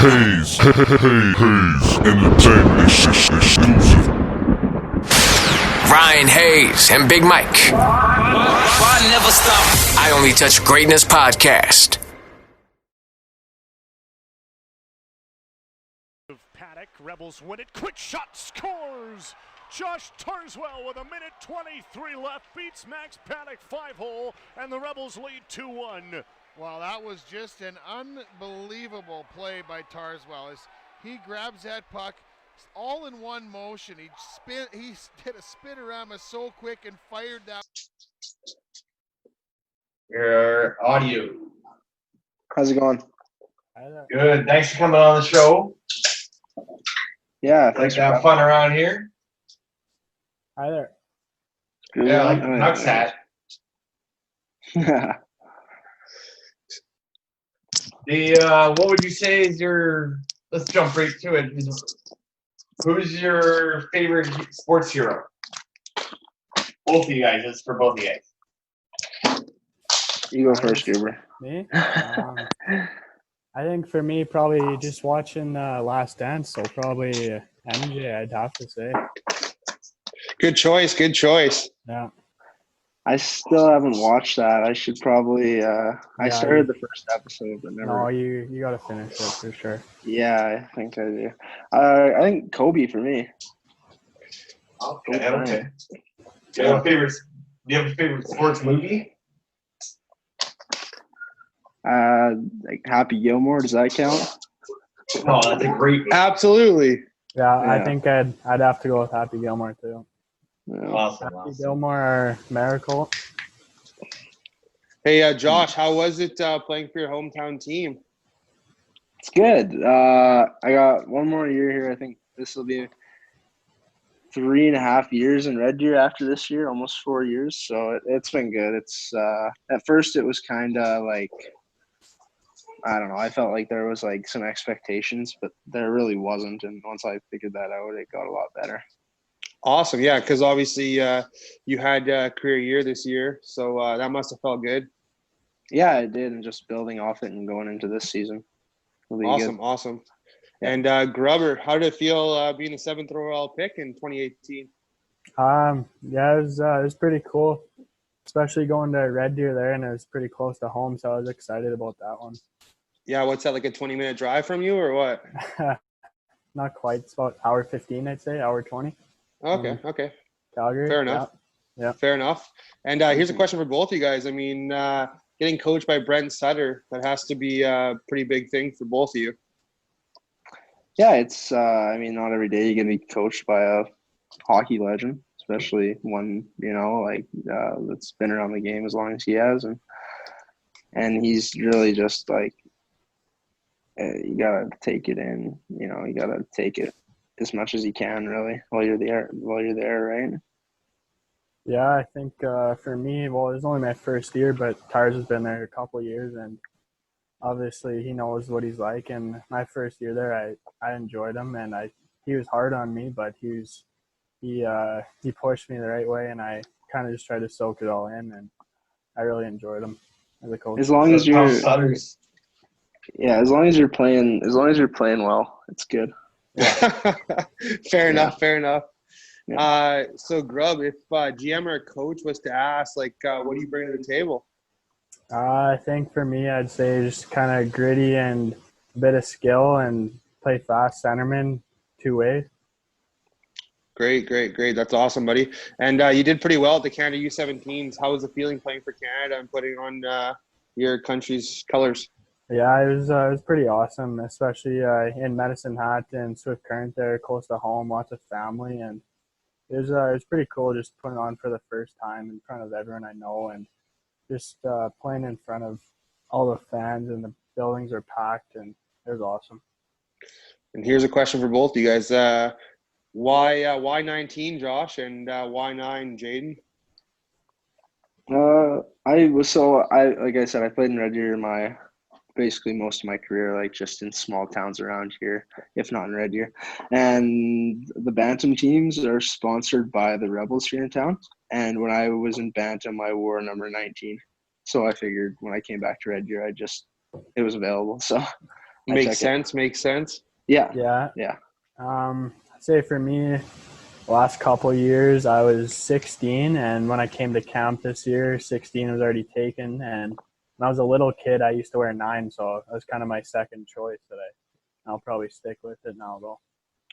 Hayes Entertainment exclusive. Ryan Hayes and Big Mike. Why never stop? I Only Touch Greatness podcast. Paddock, Rebels win it. Quick shot, scores! Josh Tarzwell with 1:23 left beats Max Paddock 5-hole, and the Rebels lead 2-1. Wow, that was just an unbelievable play by Tarzwell. As he grabs that puck all in one motion. He did a spin around us so quick and fired that. Your audio. How's it going? Good. Thanks for coming on the show. Yeah, Thanks for having fun around here. Hi there. Good. Yeah, like Nuts hat. What would you say is your? Let's jump right to it. Who's your favorite sports hero? Both of you guys. It's for both of you guys. You go first, Grubbe. Me? I think for me, probably just watching Last Dance, so probably MJ, I'd have to say. Good choice. Good choice. Yeah. I still haven't watched that. I should probably. I started the first episode, but never. No, you got to finish it for sure. Yeah, I think I do. I think Kobe for me. Okay. Do you have a favorite sports movie? Like Happy Gilmore. Does that count? Oh, that's a great movie. Absolutely. Yeah, I think I'd have to go with Happy Gilmore too. Yeah. Awesome. Happy Gilmore or Miracle. Hey, Josh, how was it playing for your hometown team? It's good. I got one more year here. I think this will be 3.5 years in Red Deer after this year, almost 4 years. So it's been good. It's at first it was kind of like, I don't know. I felt like there was like some expectations, but there really wasn't. And once I figured that out, it got a lot better. Awesome. Yeah, because obviously you had a career year this year, so that must have felt good. Yeah, it did. And just building off it and going into this season. Awesome. And Grubber, how did it feel being the 7th overall pick in 2018? Yeah, it was pretty cool, especially going to Red Deer there, and it was pretty close to home, so I was excited about that one. Yeah, what's that, like a 20-minute drive from you or what? Not quite. It's about hour 15, I'd say, hour 20. Okay. Calgary. Fair enough. Yeah. Fair enough. And here's a question for both of you guys. I mean, getting coached by Brent Sutter, that has to be a pretty big thing for both of you. Yeah, it's I mean, not every day you get to be coached by a hockey legend, especially one, that's been around the game as long as he has, and he's really just like, you gotta take it in, you gotta take it as much as you can, really, while you're there, right? Yeah, I think for me, well, it was only my first year, but Tars has been there a couple of years, and obviously he knows what he's like. And my first year there, I enjoyed him, and he was hard on me, but he pushed me the right way, and I kind of just tried to soak it all in, and I really enjoed him as a coach. As long as you're playing well, it's good. Yeah. Fair enough. Yeah. So Grub, if GM or coach was to ask, like, what do you bring to the table? I think for me, I'd say just kind of gritty and a bit of skill and play fast centerman 2 ways. Great. That's awesome, buddy. And you did pretty well at the Canada U17s. How was the feeling playing for Canada and putting on your country's colors? Yeah, it was pretty awesome, especially in Medicine Hat and Swift Current there, close to home, lots of family, and it was pretty cool just putting on for the first time in front of everyone I know, and just playing in front of all the fans, and the buildings are packed, and it was awesome. And here's a question for both of you guys: why 19, Josh, and why 9, Jayden? Like I said, I played in Red Deer my basically most of my career, like just in small towns around here, if not in Red Deer. And the Bantam teams are sponsored by the Rebels here in town. And when I was in Bantam, I wore number 19. So I figured when I came back to Red Deer, it was available. So I Makes took it. sense. Makes sense. Yeah. Yeah. Yeah. I'd say for me, the last couple years, I was 16, and when I came to camp this year, 16 was already taken. And when I was a little kid, I used to wear 9, so that was kind of my second choice that I'll probably stick with it now, though.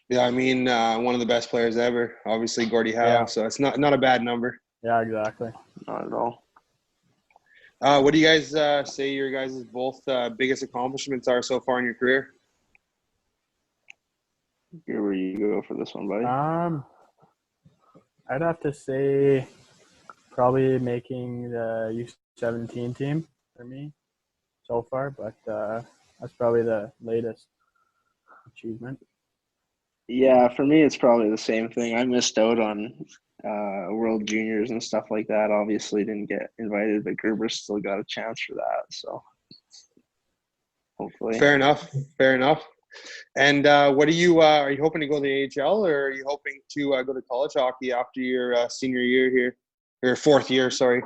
Yeah, I mean, one of the best players ever, obviously Gordie Howe. Yeah. So it's not a bad number. Yeah, exactly. Not at all. What do you guys say your guys' both biggest accomplishments are so far in your career? Where you go for this one, buddy? I'd have to say probably making the U17 team for me so far, but that's probably the latest achievement. Yeah, for me, it's probably the same thing. I missed out on World Juniors and stuff like that. Obviously, didn't get invited, but Grubbe still got a chance for that. So hopefully, Fair enough. Fair enough. And what are you hoping to go to the AHL, or are you hoping to go to college hockey after your senior year here, or fourth year? Sorry.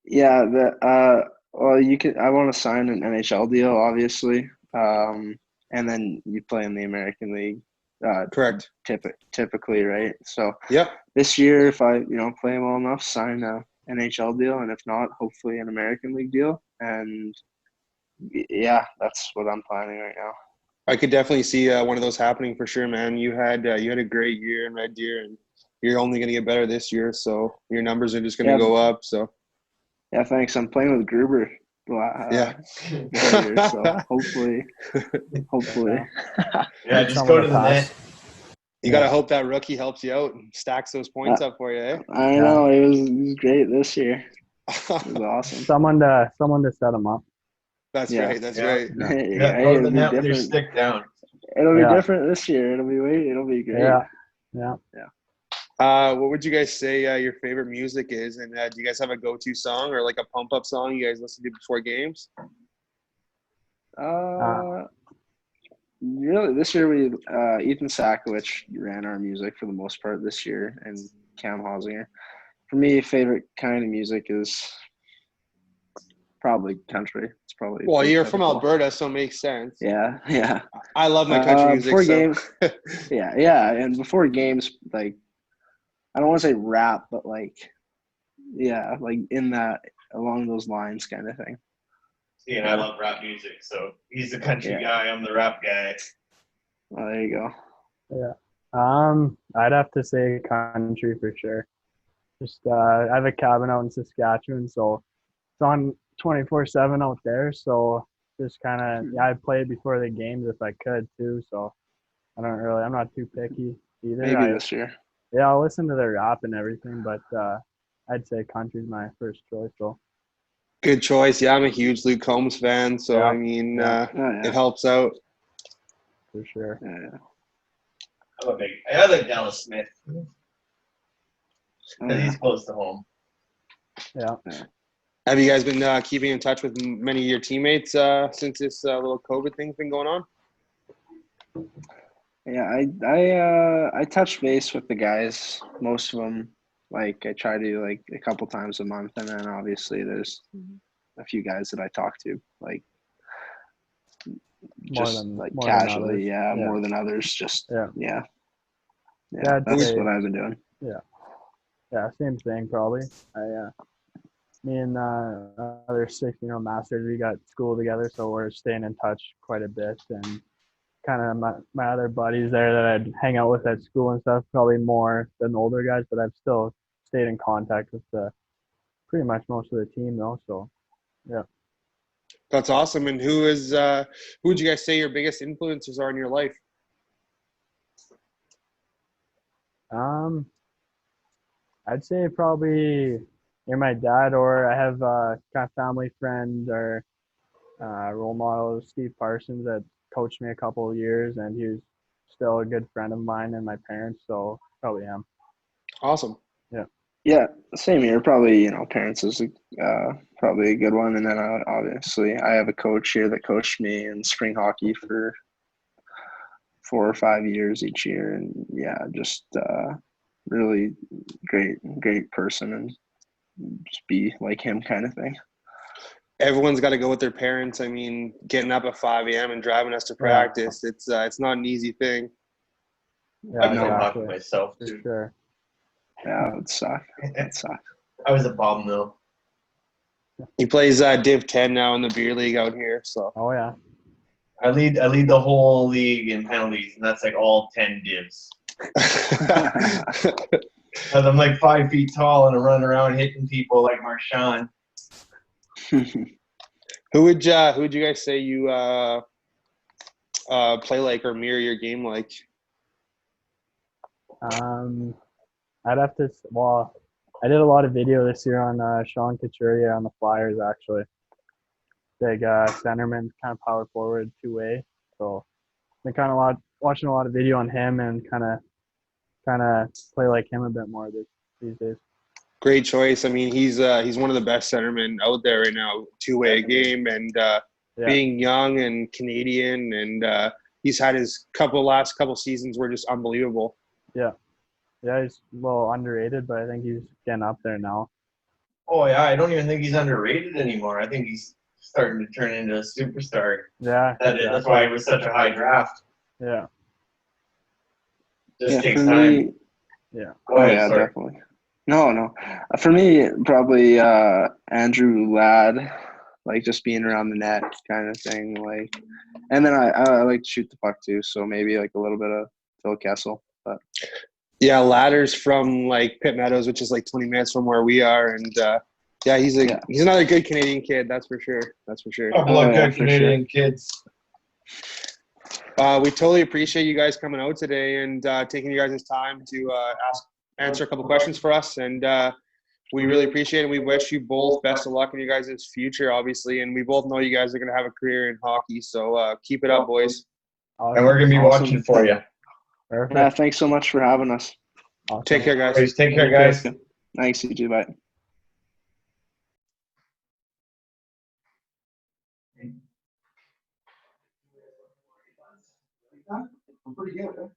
Yeah, well, you can. I want to sign an NHL deal, obviously, and then you play in the American League. Correct. Typically, right? So Yep. this year, if I play well enough, sign a NHL deal, and if not, hopefully an American League deal. And yeah, that's what I'm planning right now. I could definitely see one of those happening for sure, man. You had a great year in Red Deer, and you're only going to get better this year. So your numbers are just going to go up. So yeah, thanks. I'm playing with Grubbe. Yeah. So hopefully. Yeah, just go to the net. You got to hope that rookie helps you out and stacks those points up for you, eh? I know. It was great this year. It was awesome. Someone to set him up. That's right. That's right. Yeah, go to the net with your stick down. It'll be different this year. It'll be great. Yeah. What would you guys say your favorite music is? And do you guys have a go-to song or like a pump-up song you guys listen to before games? Really, this year we Ethan Sakowicz ran our music for the most part this year, and Cam Hosinger. For me, favorite kind of music is probably country. It's probably you're from Alberta, so it makes sense. Yeah. I love my country music. Before games, and before games, like I don't want to say rap, but like in that along those lines kind of thing. See, and I love rap music, so he's the country guy, I'm the rap guy. Well, there you go. Yeah. I'd have to say country for sure. Just I have a cabin out in Saskatchewan, so it's on 24/7 out there. So just kind of I play before the games if I could too. So I'm not too picky either. Maybe this year. Yeah, I'll listen to the rap and everything, but I'd say country's my first choice. So. Good choice. Yeah, I'm a huge Luke Combs fan, so I mean, it helps out. For sure. Yeah. I like Dallas Smith. He's close to home. Yeah. Have you guys been keeping in touch with many of your teammates since this little COVID thing's been going on? Yeah, I touch base with the guys, most of them. Like I try to like a couple times a month, and then obviously there's a few guys that I talk to, like casually, more than others. Just that's what I've been doing. Yeah, same thing probably. Me and other 6 masters, we got school together, so we're staying in touch quite a bit, and kind of my other buddies there that I'd hang out with at school and stuff, probably more than older guys, but I've still stayed in contact with pretty much most of the team though. So, yeah. That's awesome. And who would you guys say your biggest influences are in your life? I'd say probably my dad, or I have kind of family friends or role models, Steve Parsons, that coached me a couple of years, and he was still a good friend of mine and my parents, so probably him. Awesome. Yeah. Yeah, same here. Probably, parents is probably a good one, and then obviously I have a coach here that coached me in spring hockey for 4 or 5 years each year, and yeah, just really great person, and just be like him kind of thing. Everyone's got to go with their parents. I mean, getting up at 5 a.m. and driving us to practice, it's not an easy thing. Yeah, I've been exactly. hockey myself For too. sure. Yeah, it suck. It suck. I was a bomb though. He plays Div 10 now in the beer league out here. So Oh yeah. I lead the whole league in penalties, and that's like all 10 divs. Because I'm like 5 feet tall and I'm running around hitting people like Marchand. who would you guys say you play like or mirror your game like? I'd have to. Well, I did a lot of video this year on Sean Couturier on the Flyers actually. Big centerman, kind of power forward, two-way. So been kind of watching a lot of video on him and kind of play like him a bit more these days. Great choice. I mean, he's one of the best centermen out there right now. Two-way game, and being young and Canadian, and he's had his last couple seasons were just unbelievable. Yeah, he's a little underrated, but I think he's getting up there now. Oh yeah, I don't even think he's underrated anymore. I think he's starting to turn into a superstar. Yeah, That's why it was such a high draft. Yeah. Just takes for time. me, Yeah. Go ahead, yeah, sorry. definitely. No. For me, probably Andrew Ladd, like just being around the net kind of thing. Like, and then I like to shoot the puck too, so maybe like a little bit of Phil Kessel. But yeah, Ladder's from like Pitt Meadows, which is like 20 minutes from where we are, and he's another good Canadian kid. That's for sure. Couple of good Canadian kids. We totally appreciate you guys coming out today and taking you guys' time to answer a couple questions for us. And we really appreciate it. We wish you both best of luck in you guys' future, obviously. And we both know you guys are going to have a career in hockey. So keep it up, boys. Awesome. And we're going to be watching for you. Perfect. yeah, thanks so much for having us. Awesome. Take care, guys. Take care, guys. Thanks, you too. Bye. I'm pretty good.